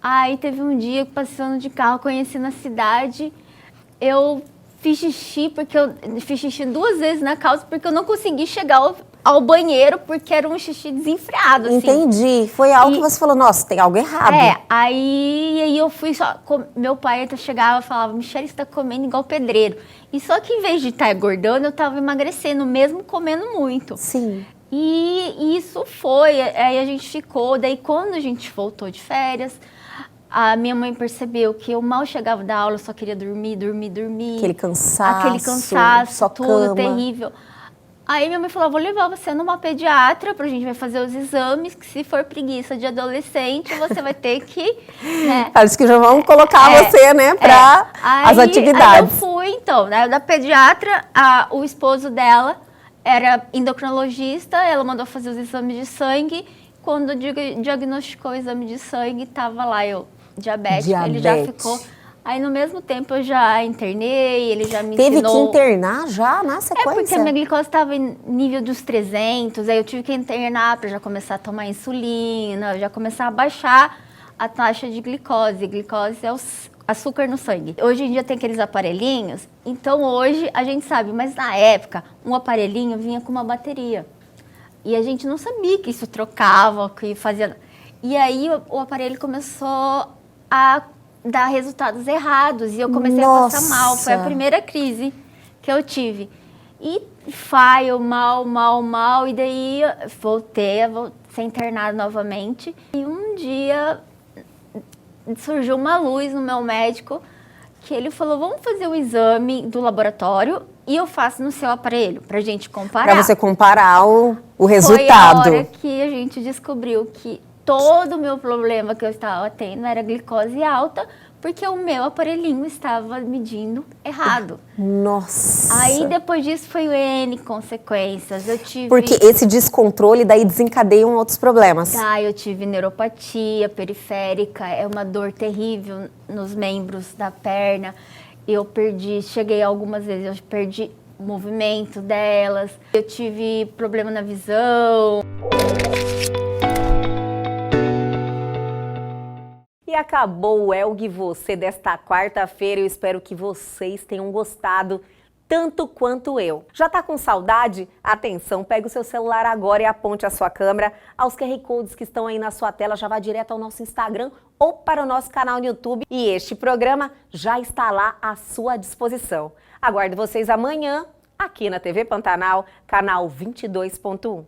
Aí teve um dia, passando de carro, conheci na cidade, eu fiz xixi 2 vezes na calça, porque eu não consegui chegar ao banheiro, porque era um xixi desenfreado, assim. Entendi. Foi algo que você falou, nossa, tem algo errado. Aí eu fui meu pai chegava e falava, Michele, você tá comendo igual pedreiro. E só que em vez de estar engordando, eu tava emagrecendo, mesmo comendo muito. Sim. E isso foi, aí a gente ficou, daí quando a gente voltou de férias, a minha mãe percebeu que eu mal chegava da aula, eu só queria dormir. Aquele cansaço, só tudo cama. terrível. Aí minha mãe falou, vou levar você numa pediatra, pra gente vai fazer os exames, que se for preguiça de adolescente, você vai ter que... Né? Acho que já vão colocar você, né, para as atividades. Aí eu fui, então, né, da pediatra, o esposo dela era endocrinologista, ela mandou fazer os exames de sangue, quando diagnosticou o exame de sangue, tava lá diabetes. Ele já ficou... Aí, no mesmo tempo, eu já internei, ele já me ensinou... Teve que internar já na sequência? É, porque a minha glicose estava em nível dos 300, aí eu tive que internar para já começar a tomar insulina, já começar a baixar a taxa de glicose. Glicose é o açúcar no sangue. Hoje em dia tem aqueles aparelhinhos, então hoje a gente sabe, mas na época, um aparelhinho vinha com uma bateria. E a gente não sabia que isso trocava, que fazia... E aí o aparelho começou a dar resultados errados e eu comecei a passar mal. Foi a primeira crise que eu tive. E mal, e daí voltei a ser internada novamente. E um dia surgiu uma luz no meu médico que ele falou, vamos fazer o exame do laboratório e eu faço no seu aparelho, pra gente comparar. Pra você comparar o resultado. Foi a hora que a gente descobriu que todo o meu problema que eu estava tendo era glicose alta, porque o meu aparelhinho estava medindo errado. Nossa! Aí depois disso foi N consequências. Eu tive... Porque esse descontrole daí desencadeiam outros problemas. Eu tive neuropatia periférica, é uma dor terrível nos membros da perna. Cheguei algumas vezes, eu perdi o movimento delas. Eu tive problema na visão. E acabou o Elgue Você desta quarta-feira. Eu espero que vocês tenham gostado tanto quanto eu. Já tá com saudade? Atenção, pega o seu celular agora e aponte a sua câmera aos QR Codes que estão aí na sua tela. Já vá direto ao nosso Instagram ou para o nosso canal no YouTube. E este programa já está lá à sua disposição. Aguardo vocês amanhã aqui na TV Pantanal, canal 22.1.